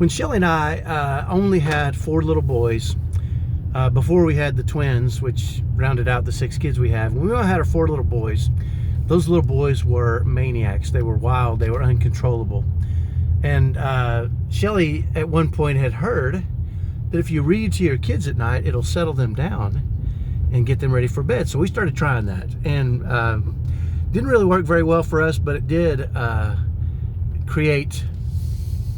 When Shelly and I only had 4 little boys, before we had the twins, which rounded out the 6 kids we have, when we only had our 4 little boys, those little boys were maniacs. They were wild. They were uncontrollable. And Shelly at one point had heard that if you read to your kids at night, it'll settle them down and get them ready for bed. So we started trying that, and didn't really work very well for us, but it did create,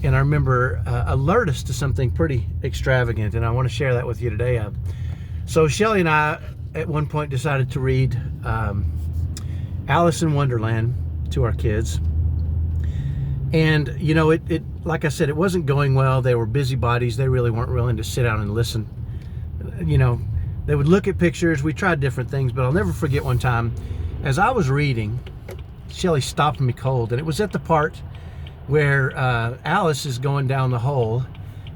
and I remember alert us to something pretty extravagant, and I want to share that with you today. So Shelly and I at one point decided to read Alice in Wonderland to our kids. And you know, it like I said, it wasn't going well. They were busybodies. They really weren't willing to sit down and listen. You know, they would look at pictures. We tried different things, but I'll never forget one time, as I was reading, Shelly stopped me cold, and it was at the part where Alice is going down the hole,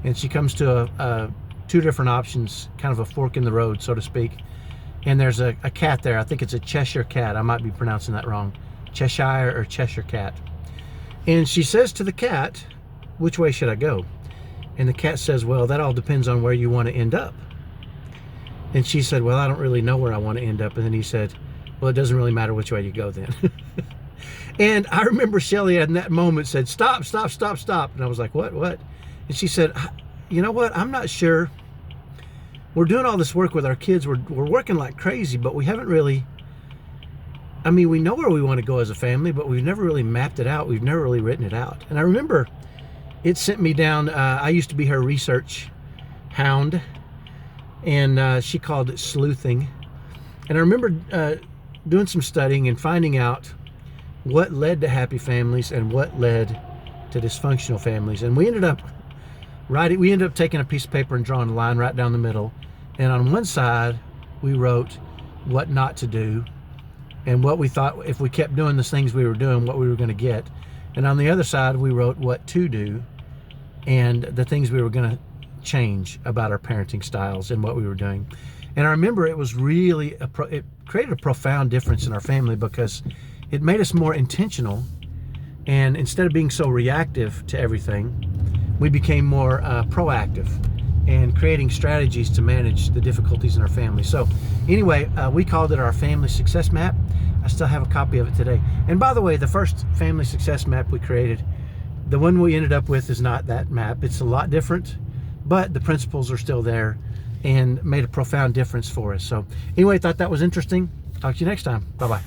and she comes to 2 different options, kind of a fork in the road, so to speak. And there's a cat there. I think it's a Cheshire cat. I might be pronouncing that wrong. Cheshire or Cheshire cat. And she says to the cat, "Which way should I go?" And the cat says, "Well, that all depends on where you want to end up." And she said, "Well, I don't really know where I want to end up." And then he said, "Well, it doesn't really matter which way you go then." And I remember Shelly in that moment said, "Stop, stop, stop, stop." And I was like, what? And she said, "You know what? I'm not sure. We're doing all this work with our kids. We're working like crazy, but we haven't really, I mean, we know where we want to go as a family, but we've never really mapped it out. We've never really written it out." And I remember it sent me down, I used to be her research hound, and she called it sleuthing. And I remember doing some studying and finding out what led to happy families and what led to dysfunctional families. And we ended up taking a piece of paper and drawing a line right down the middle. And on one side, we wrote what not to do, and what we thought if we kept doing the things we were doing, what we were going to get. And on the other side, we wrote what to do and the things we were going to change about our parenting styles and what we were doing. And I remember it was really, it created a profound difference in our family, because it made us more intentional. And instead of being so reactive to everything, we became more proactive and creating strategies to manage the difficulties in our family. So anyway, we called it our family success map. I still have a copy of it today. And by the way, the first family success map we created, the one we ended up with, is not that map. It's a lot different, but the principles are still there and made a profound difference for us. So anyway, I thought that was interesting. Talk to you next time. Bye-bye.